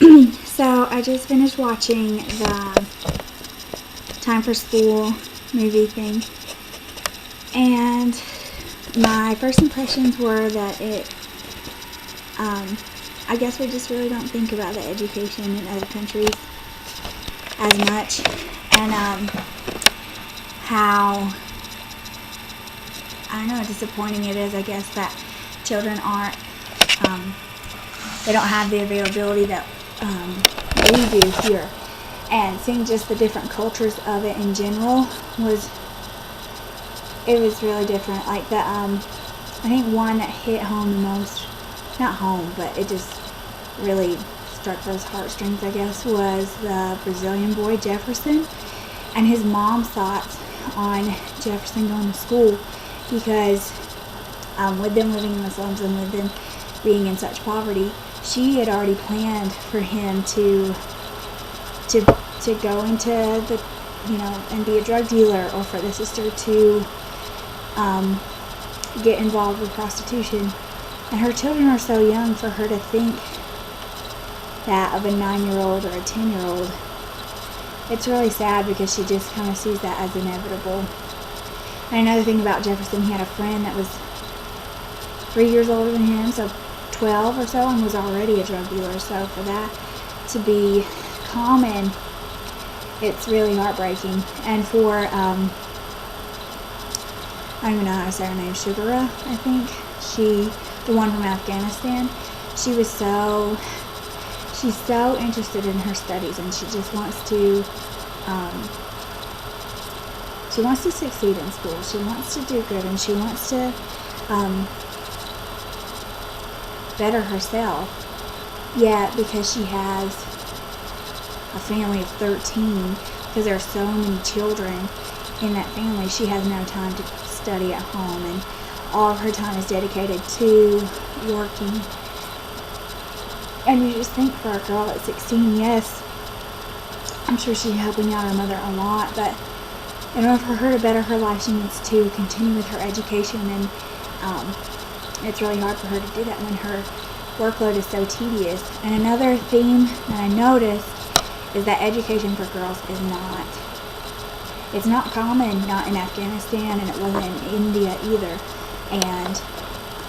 So I just finished watching the Time for School movie thing, and my first impressions were that I guess we just really don't think about the education in other countries as much, and how, I don't know, disappointing it is, I guess, that children aren't, they don't have the availability that we do here. And seeing just the different cultures of it in general was really different. Like the, I think one that hit home the most, not home, but it just really struck those heartstrings, I guess, was the Brazilian boy Jefferson and his mom's thoughts on Jefferson going to school, because with them living in the slums and with them being in such poverty, she had already planned for him to go into the, and be a drug dealer, or for the sister to get involved with prostitution. And her children are so young for her to think that of a 9-year-old or a 10-year-old. It's really sad, because she just kind of sees that as inevitable. And another thing about Jefferson, he had a friend that was 3 years older than him, so 12 or so, and was already a drug dealer. So for that to be common, it's really heartbreaking. And for I don't even know how to say her name, Shugura, I think, the one from Afghanistan, she's so interested in her studies, and she just wants to succeed in school. She wants to do good, and she wants to better herself. Yet, because she has a family of 13, because there are so many children in that family, she has no time to study at home, and all of her time is dedicated to working. And you just think, for a girl at 16, yes, I'm sure she's helping out her mother a lot, but in order for her to better her life, she needs to continue with her education, and it's really hard for her to do that when her workload is so tedious. And another theme that I noticed is that education for girls is not common, not in Afghanistan, and it wasn't in India either. And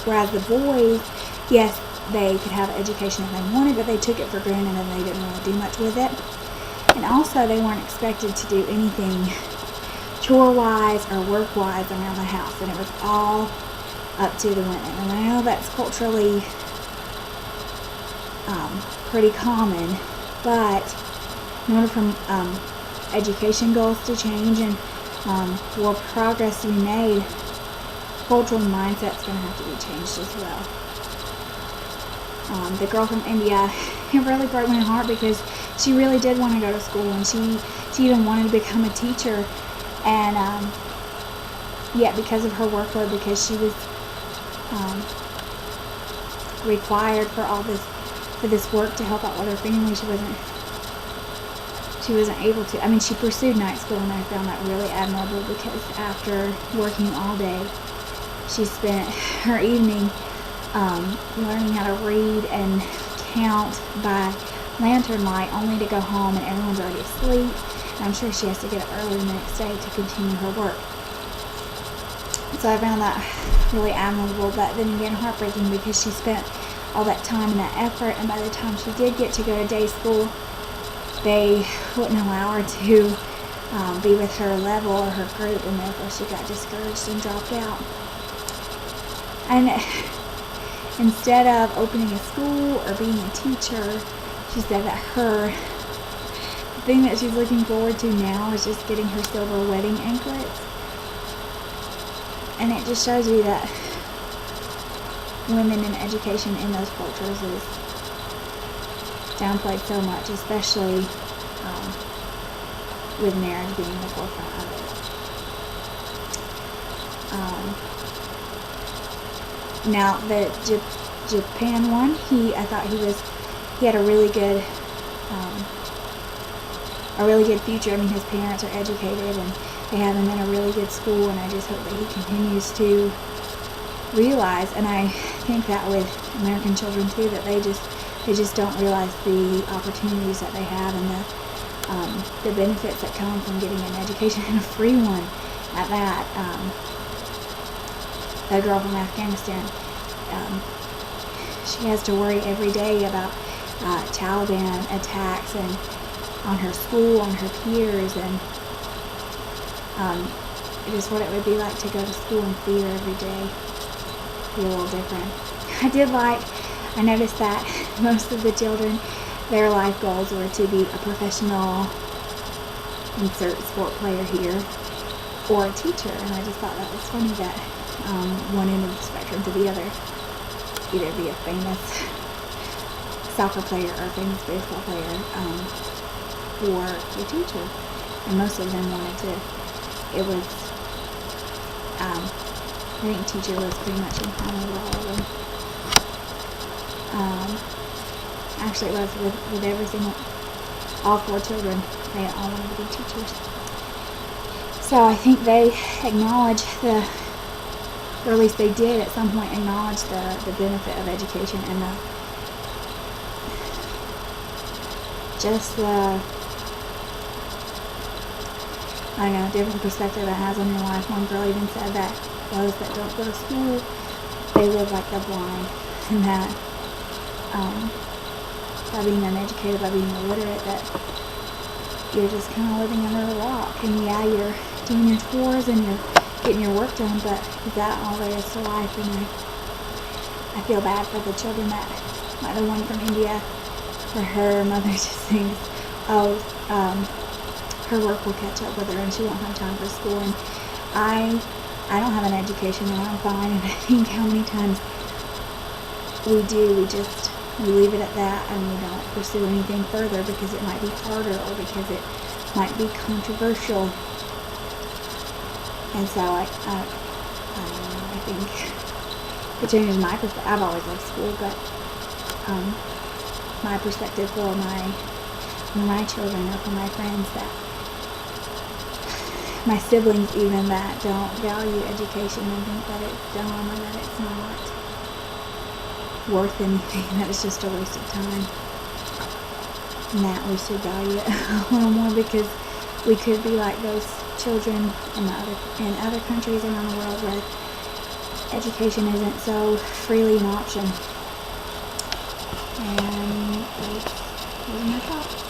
whereas the boys, yes, they could have education if they wanted, but they took it for granted and they didn't really do much with it. And also, they weren't expected to do anything chore-wise or work-wise around the house, and it was all up to the women. And I know that's culturally pretty common, but in order for education goals to change and for progress to be made, cultural mindset's going to have to be changed as well. The girl from India, it really broke my heart, because she really did want to go to school, and she even wanted to become a teacher, and yet because of her workload, because she was required for this work to help out with her family, she wasn't able to. I mean, she pursued night school, and I found that really admirable, because after working all day, she spent her evening learning how to read and count by lantern light, only to go home and everyone's already asleep. And I'm sure she has to get up early the next day to continue her work. So I found that really admirable, but then again heartbreaking, because she spent all that time and that effort, and by the time she did get to go to day school, they wouldn't allow her to be with her level or her group, and therefore she got discouraged and dropped out. And instead of opening a school or being a teacher, she said that the thing that she's looking forward to now is just getting her silver wedding anklets. And it just shows you that women in education in those cultures is downplayed so much, especially with marriage being the forefront of it. Now, the Japan one, I thought he had a really good future. I mean, his parents are educated, and they have him in a really good school, and I just hope that he continues to realize, and I think that with American children too, that they just They just don't realize the opportunities that they have and the benefits that come from getting an education, and a free one at that. That girl from Afghanistan, she has to worry every day about Taliban attacks and on her school, on her peers, and just what it would be like to go to school in fear every day. Be a little different. I noticed that most of the children, their life goals were to be a professional, insert sport player here, or a teacher, and I just thought that was funny that one end of the spectrum to the other, either be a famous soccer player or a famous baseball player, or a teacher, and most of them wanted to. It was, I think teacher was pretty much in common with all of them. Actually, it was with every single, all 4 children, they all wanted to be teachers. So I think they acknowledge or at least they did at some point acknowledge the benefit of education and I don't know, different perspective it has on your life. One girl even said that those that don't go to school, they live like they're blind, and that by being uneducated, by being illiterate, that you're just kind of living under a rock. And yeah, you're doing your chores and you're getting your work done, but is that all there is to life? And I feel bad for the children like the one from India, where her mother just thinks, her work will catch up with her and she won't have time for school. And I don't have an education and I'm fine, and I think how many times we leave it at that and we don't pursue anything further because it might be harder or because it might be controversial. And so I think it changes my perspective. I've always loved school, but my perspective for my children or for my friends, that my siblings even, that don't value education and think that it's dumb or that it's not worth anything, that it's just a waste of time, and that we should value it a little more, because we could be like those children in other countries around the world where education isn't so freely an option. And those are my thoughts.